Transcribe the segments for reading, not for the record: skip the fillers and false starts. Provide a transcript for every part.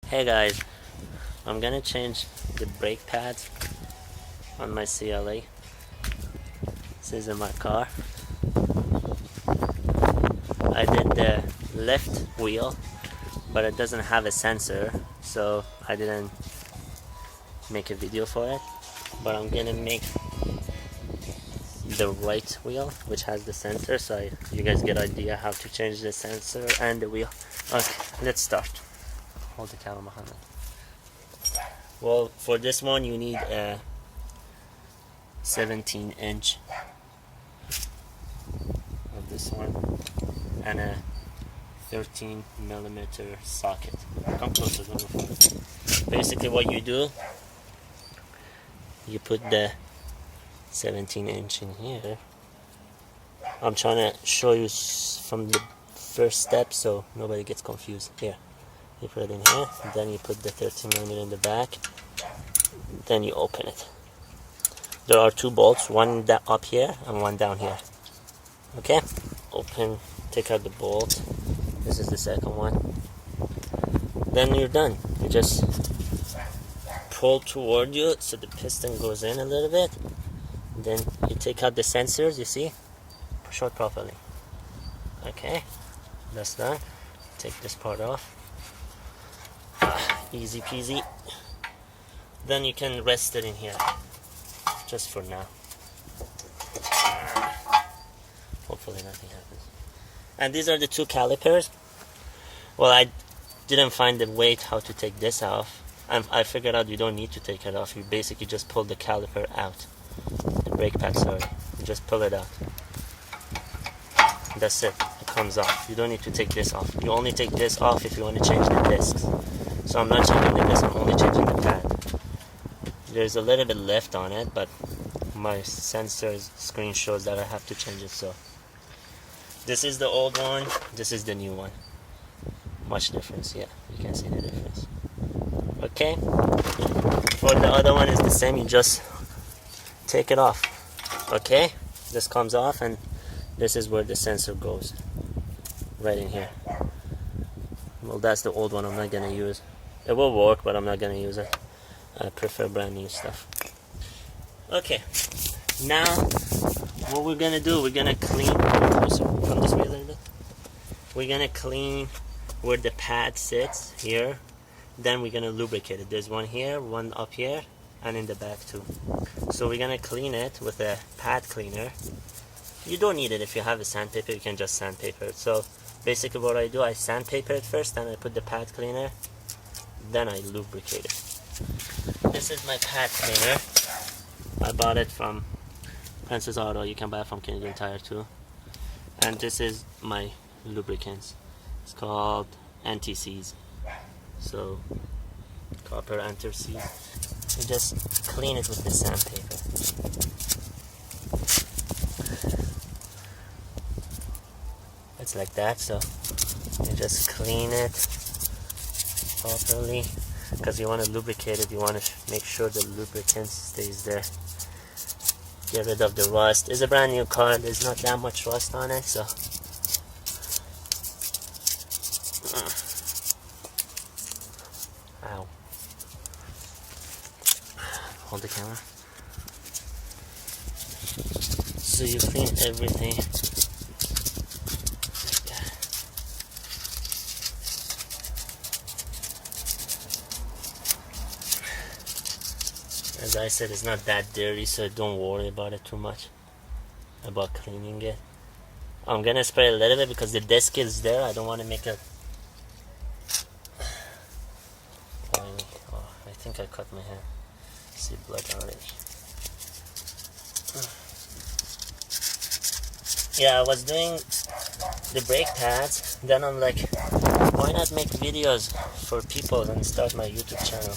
Hey guys, I'm gonna change the brake pads on my CLA. This is in my car. I did the left wheel, but it doesn't have a sensor, so I didn't make a video for it. But I'm gonna make the right wheel, which has the sensor, so you guys get an idea how to change the sensor and the wheel. Okay, let's start. Hold the camera behind me. Well, for this one you need a 17-inch of this one and a 13mm socket. Come closer, don't move. Basically what you do, you put the 17-inch in here. I'm trying to show you from the first step so nobody gets confused. Here, you put it in here, then you put the 13mm in the back, then you open it. There are two bolts, one up here and one down here. Okay, open, take out the bolt. This is the second one. Then you're done. You just pull toward you so the piston goes in a little bit. Then you take out the sensors, you see? Push it properly. Okay, that's done. Take this part off. Easy peasy. Then you can rest it in here, just for now. Hopefully nothing happens. And these are the two calipers. Well, I didn't find the way how to take this off. I figured out you don't need to take it off. You basically just pull the caliper out. The brake pad, sorry. You just pull it out. That's it. It comes off. You don't need to take this off. You only take this off if you want to change the discs. So I'm not changing the disc, I'm only changing the pad. There's a little bit left on it, but my sensor's screen shows that I have to change it, so. This is the old one, this is the new one. Much difference, yeah, you can see the difference. Okay, for the other one is the same, you just take it off. Okay, this comes off and this is where the sensor goes. Right in here. Well, that's the old one I'm not gonna use. It will work, but I'm not gonna use it. I prefer brand new stuff. Okay, now what we're gonna do, we're gonna clean, from this way a little bit. We're gonna clean where the pad sits here, then we're gonna lubricate it. There's one here, one up here, and in the back too. So we're gonna clean it with a pad cleaner. You don't need it if you have a sandpaper, you can just sandpaper it. So basically what I do, I sandpaper it first, then I put the pad cleaner, then I lubricate it. This is my pad cleaner. I bought it from Princess Auto. You can buy it from Canadian Tire too. And this is my lubricants. It's called anti-seize. So copper anti-seize. You just clean it with the sandpaper. It's like that, so you just clean it properly. Because you want to lubricate it, you want to make sure the lubricant stays there. Get rid of the rust. It's a brand new car, there's not that much rust on it, so. Ow. Hold the camera. So you clean everything. As I said, it's not that dirty, so don't worry about it too much, about cleaning it. I'm gonna spray a little bit because the disc is there. I don't want to make a... Oh, I think I cut my hand. See blood already. Yeah, I was doing the brake pads, then I'm like, why not make videos for people and start my YouTube channel?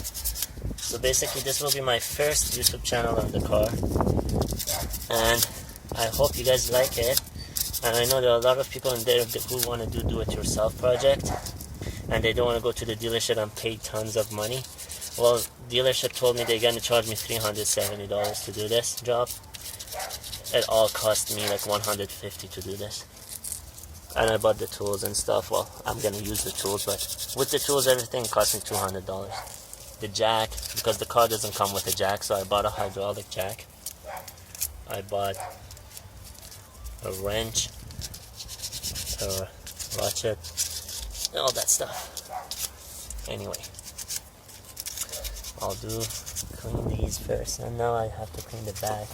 So basically this will be my first YouTube channel on the car, and I hope you guys like it. And I know there are a lot of people in there who want to do it yourself project, and they don't want to go to the dealership and pay tons of money. Well, dealership told me they're going to charge me $370 to do this job. It all cost me like $150 to do this. And I bought the tools and stuff. Well, I'm gonna use the tools, but with the tools, everything cost me $200. The jack, because the car doesn't come with a jack, so I bought a hydraulic jack. I bought a wrench, a ratchet, all that stuff. Anyway, I'll clean these first, and now I have to clean the back.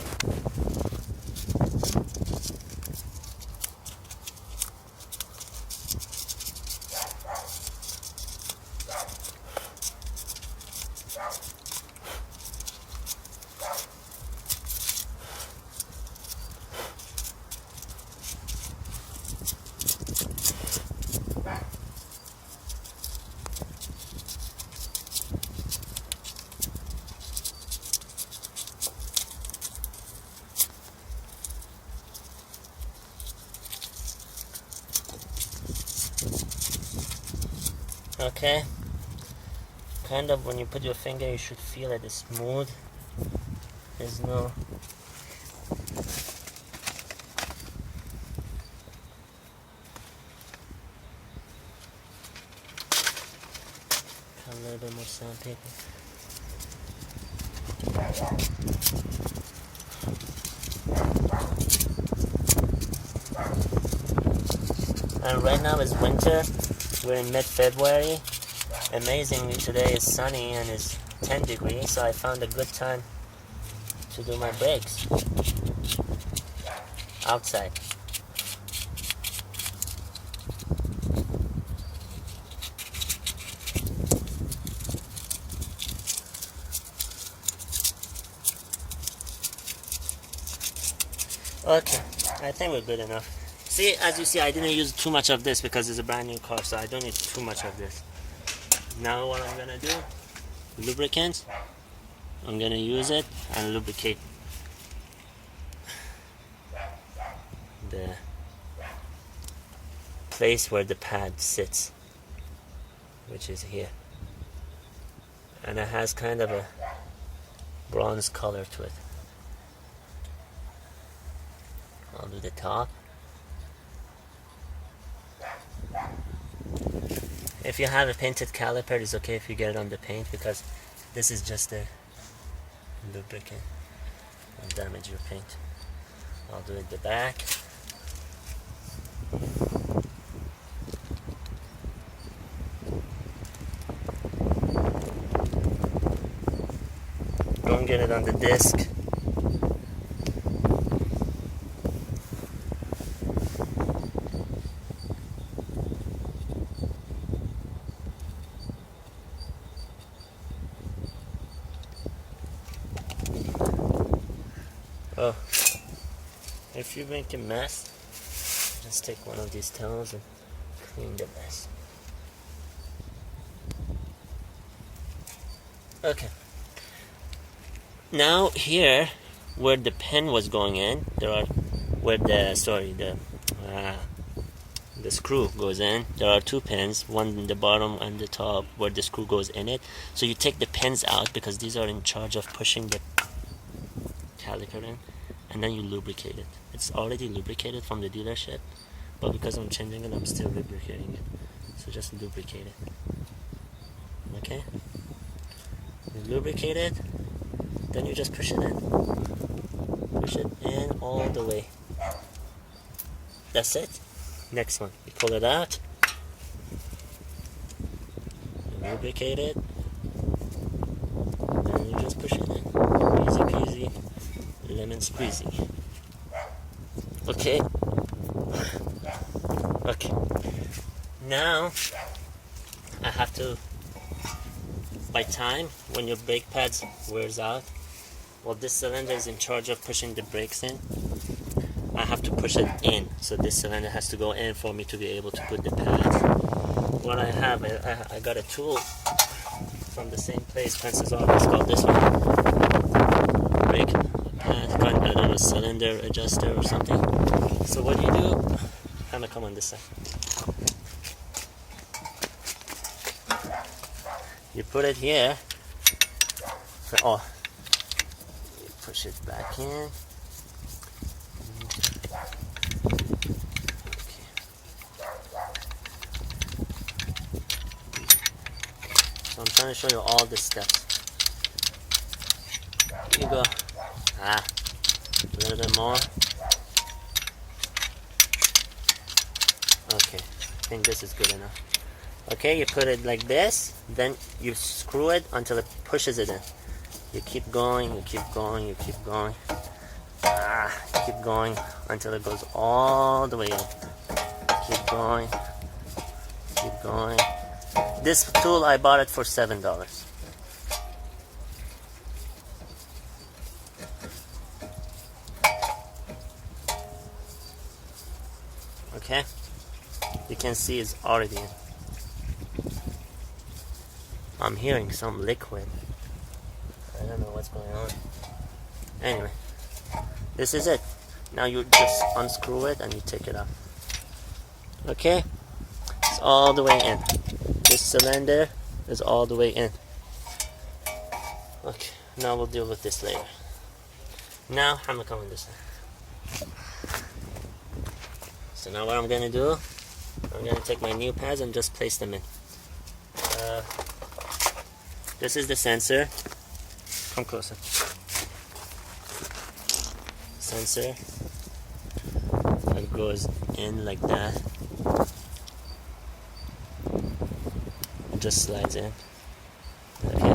Okay, kind of when you put your finger, you should feel it is smooth. There's no a little bit more sandpaper. And right now is winter. We're in mid-February. Amazingly, today is sunny and it's 10 degrees, so I found a good time to do my brakes outside. Okay, I think we're good enough. See, as you see, I didn't use too much of this because it's a brand new car, so I don't need too much of this. Now what I'm gonna do, lubricant, I'm gonna use it and lubricate the place where the pad sits, which is here. And it has kind of a bronze color to it. I'll do the top. If you have a painted caliper, it's okay if you get it on the paint, because this is just a lubricant. Don't damage your paint. I'll do it the back. Don't get it on the disc. Oh, if you make a mess, just take one of these towels and clean the mess. Okay. Now here, where the pen was going in, the screw goes in. There are two pins, one in the bottom and the top where the screw goes in it. So you take the pins out because these are in charge of pushing the caliper in, and then you lubricate it. It's already lubricated from the dealership, but because I'm changing it, I'm still lubricating it. So just lubricate it. Okay? You lubricate it, then you just push it in. Push it in all the way. That's it. Next one. You pull it out. You lubricate it. Then you just push it in. Easy peasy. Lemon squeezy. Okay. Okay. Now I have to, by time when your brake pads wears out, well, this cylinder is in charge of pushing the brakes in. I have to push it in, so this cylinder has to go in for me to be able to put the pads. What I have, I got a tool from the same place, Prince's office, called this one. Brake pad, I don't know, a cylinder adjuster or something. So what you do, I'm gonna come on this side. You put it here. Oh, you push it back in. Okay. So I'm trying to show you all the steps. You go, a little bit more. Okay, I think this is good enough. Okay, you put it like this, then you screw it until it pushes it in. You keep going, you keep going, you keep going. Keep going until it goes all the way in. Keep going, keep going. This tool, I bought it for $7. Okay, you can see it's already in. I'm hearing some liquid. I don't know what's going on. Anyway, this is it. Now you just unscrew it and you take it off. Okay, it's all the way in. This cylinder is all the way in. Okay, now we'll deal with this later. Now I'm gonna come with this thing. So now what I'm gonna do, I'm gonna take my new pads and just place them in. This is the sensor. Come closer. Sensor. It goes in like that. It just slides in. Okay.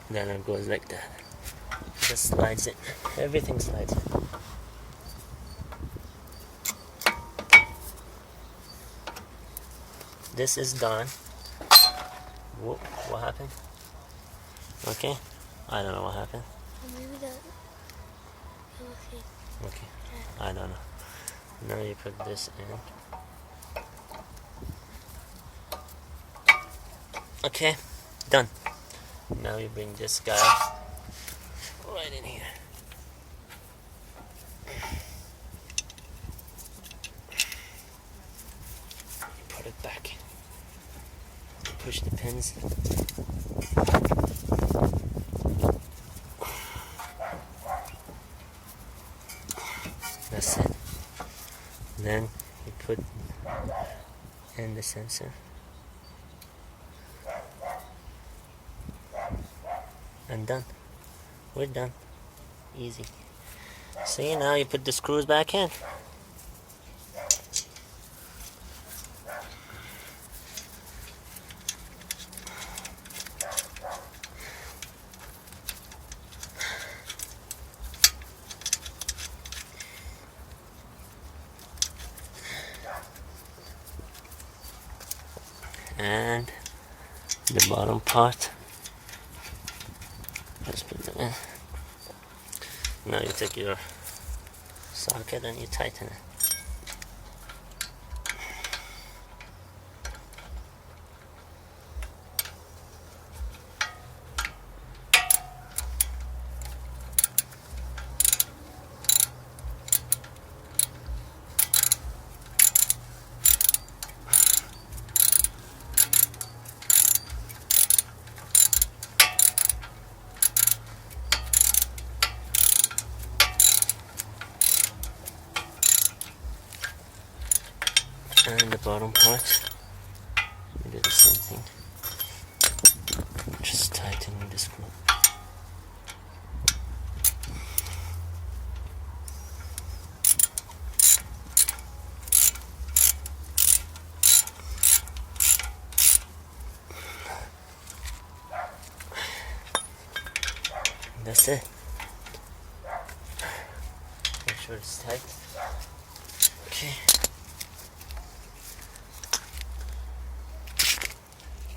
And then it goes like that. Just slides in. Everything slides in. This is done. Whoa, what happened? Okay, I don't know what happened. Maybe that. Okay, I don't know. Now you put this in. Okay, done. Now you bring this guy right in here. Put it back. Push the pins. That's it. And then you put in the sensor. And done. We're done. Easy. See, now you put the screws back in. And the bottom part, let's put them in. Now you take your socket and you tighten it. And the bottom part, we do the same thing. Just tightening the screw. That's it. Make sure it's tight. Okay.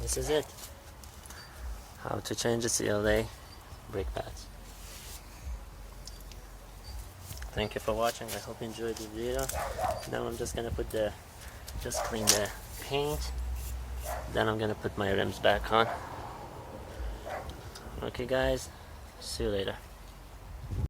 This is it. How to change the CLA brake pads. Thank you for watching. I hope you enjoyed the video. Now I'm just gonna just clean the paint. Then I'm gonna put my rims back on. Okay guys, see you later.